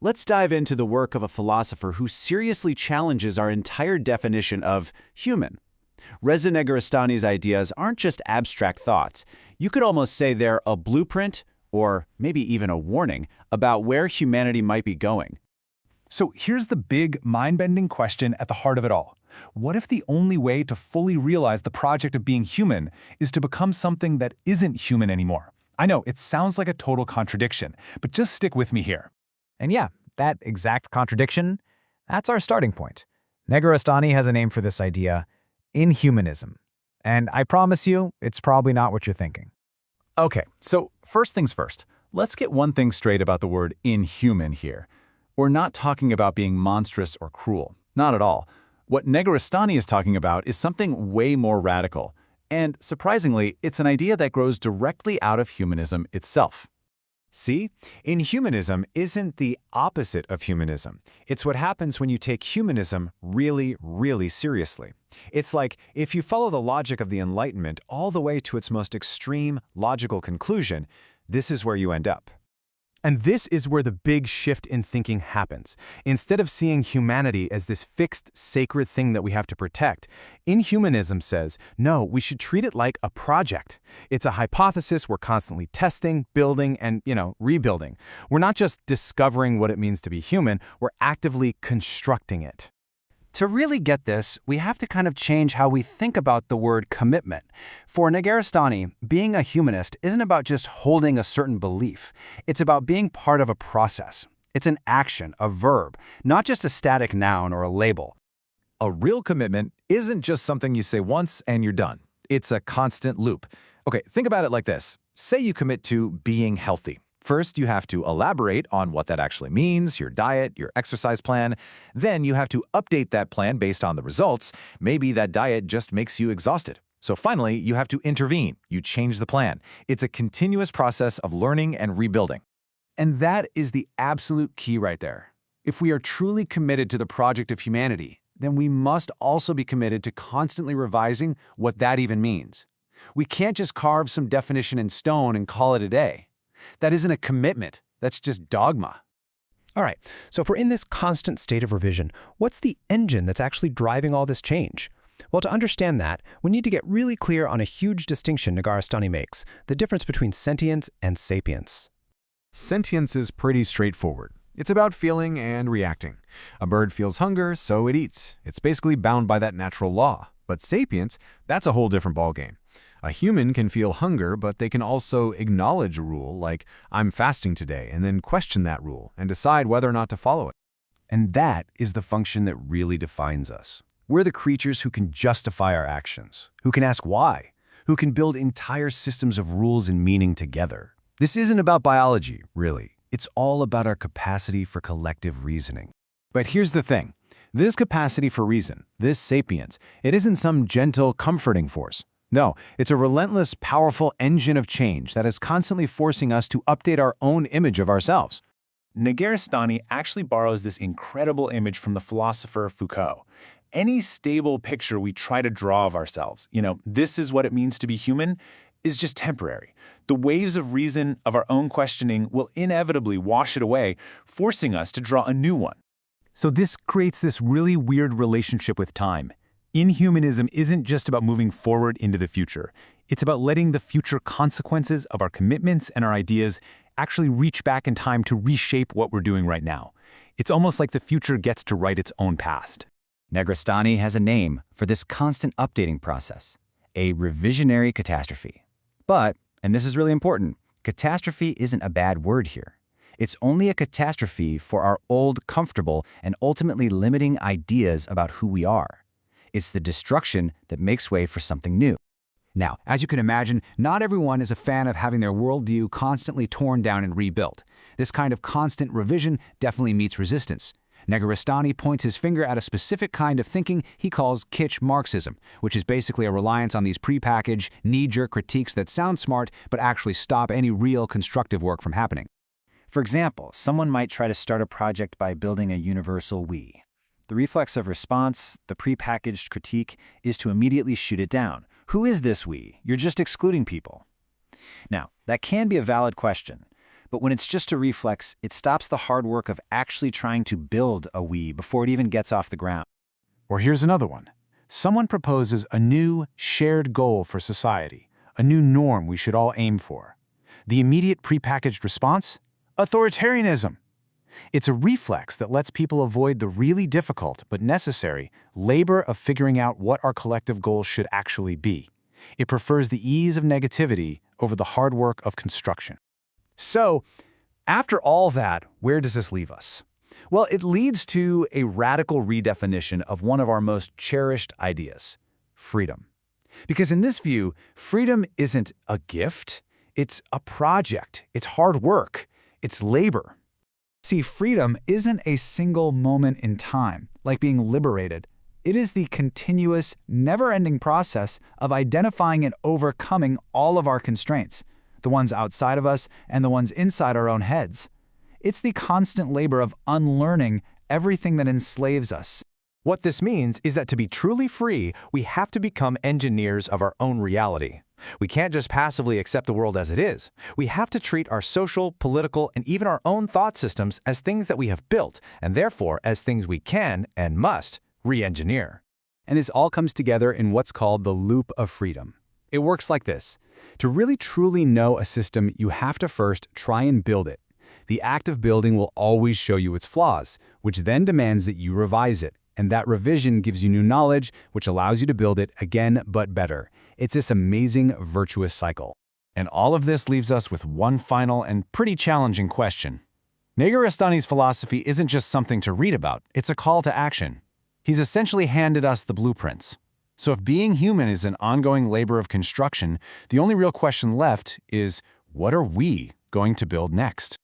let's dive into the work of a philosopher who seriously challenges our entire definition of human. Reza Negarestani's ideas aren't just abstract thoughts. You could almost say they're a blueprint, or maybe even a warning, about where humanity might be going. So here's the big, mind-bending question at the heart of it all. What if the only way to fully realize the project of being human is to become something that isn't human anymore? I know, it sounds like a total contradiction, but just stick with me here. And yeah, that exact contradiction, that's our starting point. Negarestani has a name for this idea: inhumanism. And I promise you, it's probably not what you're thinking. Okay, so first things first, let's get one thing straight about the word inhuman here. We're not talking about being monstrous or cruel. Not at all. What Negarestani is talking about is something way more radical. And surprisingly, it's an idea that grows directly out of humanism itself. See, inhumanism isn't the opposite of humanism. It's what happens when you take humanism really, really seriously. It's like if you follow the logic of the Enlightenment all the way to its most extreme logical conclusion, this is where you end up. And this is where the big shift in thinking happens. Instead of seeing humanity as this fixed, sacred thing that we have to protect, inhumanism says, no, we should treat it like a project. It's a hypothesis we're constantly testing, building, and, rebuilding. We're not just discovering what it means to be human, we're actively constructing it. To really get this, we have to kind of change how we think about the word commitment. For Negarestani, being a humanist isn't about just holding a certain belief. It's about being part of a process. It's an action, a verb, not just a static noun or a label. A real commitment isn't just something you say once and you're done. It's a constant loop. Okay, think about it like this. Say you commit to being healthy. First, you have to elaborate on what that actually means, your diet, your exercise plan. Then you have to update that plan based on the results. Maybe that diet just makes you exhausted. So finally, you have to intervene. You change the plan. It's a continuous process of learning and rebuilding. And that is the absolute key right there. If we are truly committed to the project of humanity, then we must also be committed to constantly revising what that even means. We can't just carve some definition in stone and call it a day. That isn't a commitment, that's just dogma. All right, so if we're in this constant state of revision, what's the engine that's actually driving all this change? Well, to understand that, we need to get really clear on a huge distinction Negarestani makes, the difference between sentience and sapience. Sentience is pretty straightforward. It's about feeling and reacting. A bird feels hunger, so it eats. It's basically bound by that natural law. But sapience, that's a whole different ballgame. A human can feel hunger, but they can also acknowledge a rule like, I'm fasting today, and then question that rule and decide whether or not to follow it. And that is the function that really defines us. We're the creatures who can justify our actions, who can ask why, who can build entire systems of rules and meaning together. This isn't about biology, really. It's all about our capacity for collective reasoning. But here's the thing. This capacity for reason, this sapience, it isn't some gentle, comforting force. No, it's a relentless, powerful engine of change that is constantly forcing us to update our own image of ourselves. Negarestani actually borrows this incredible image from the philosopher Foucault. Any stable picture we try to draw of ourselves, this is what it means to be human, is just temporary. The waves of reason of our own questioning will inevitably wash it away, forcing us to draw a new one. So this creates this really weird relationship with time. Inhumanism isn't just about moving forward into the future. It's about letting the future consequences of our commitments and our ideas actually reach back in time to reshape what we're doing right now. It's almost like the future gets to write its own past. Negarestani has a name for this constant updating process: a revisionary catastrophe. But, and this is really important, catastrophe isn't a bad word here. It's only a catastrophe for our old, comfortable, and ultimately limiting ideas about who we are. It's the destruction that makes way for something new. Now, as you can imagine, not everyone is a fan of having their worldview constantly torn down and rebuilt. This kind of constant revision definitely meets resistance. Negarestani points his finger at a specific kind of thinking he calls kitsch Marxism, which is basically a reliance on these prepackaged, knee-jerk critiques that sound smart but actually stop any real constructive work from happening. For example, someone might try to start a project by building a universal we. The reflexive response, the prepackaged critique, is to immediately shoot it down. Who is this we? You're just excluding people. Now, that can be a valid question. But when it's just a reflex, it stops the hard work of actually trying to build a we before it even gets off the ground. Or here's another one. Someone proposes a new, shared goal for society, a new norm we should all aim for. The immediate prepackaged response? Authoritarianism. It's a reflex that lets people avoid the really difficult but necessary labor of figuring out what our collective goals should actually be. It prefers the ease of negativity over the hard work of construction. So, after all that, where does this leave us? Well, it leads to a radical redefinition of one of our most cherished ideas, freedom. Because in this view, freedom isn't a gift, it's a project, it's hard work, it's labor. See, freedom isn't a single moment in time, like being liberated. It is the continuous, never-ending process of identifying and overcoming all of our constraints, the ones outside of us and the ones inside our own heads. It's the constant labor of unlearning everything that enslaves us. What this means is that to be truly free, we have to become engineers of our own reality. We can't just passively accept the world as it is. We have to treat our social, political, and even our own thought systems as things that we have built, and therefore as things we can and must re-engineer. And this all comes together in what's called the loop of freedom. It works like this. To really truly know a system, you have to first try and build it. The act of building will always show you its flaws, which then demands that you revise it. And that revision gives you new knowledge, which allows you to build it again but better. It's this amazing, virtuous cycle. And all of this leaves us with one final and pretty challenging question. Negarestani's philosophy isn't just something to read about, it's a call to action. He's essentially handed us the blueprints. So if being human is an ongoing labor of construction, the only real question left is, what are we going to build next?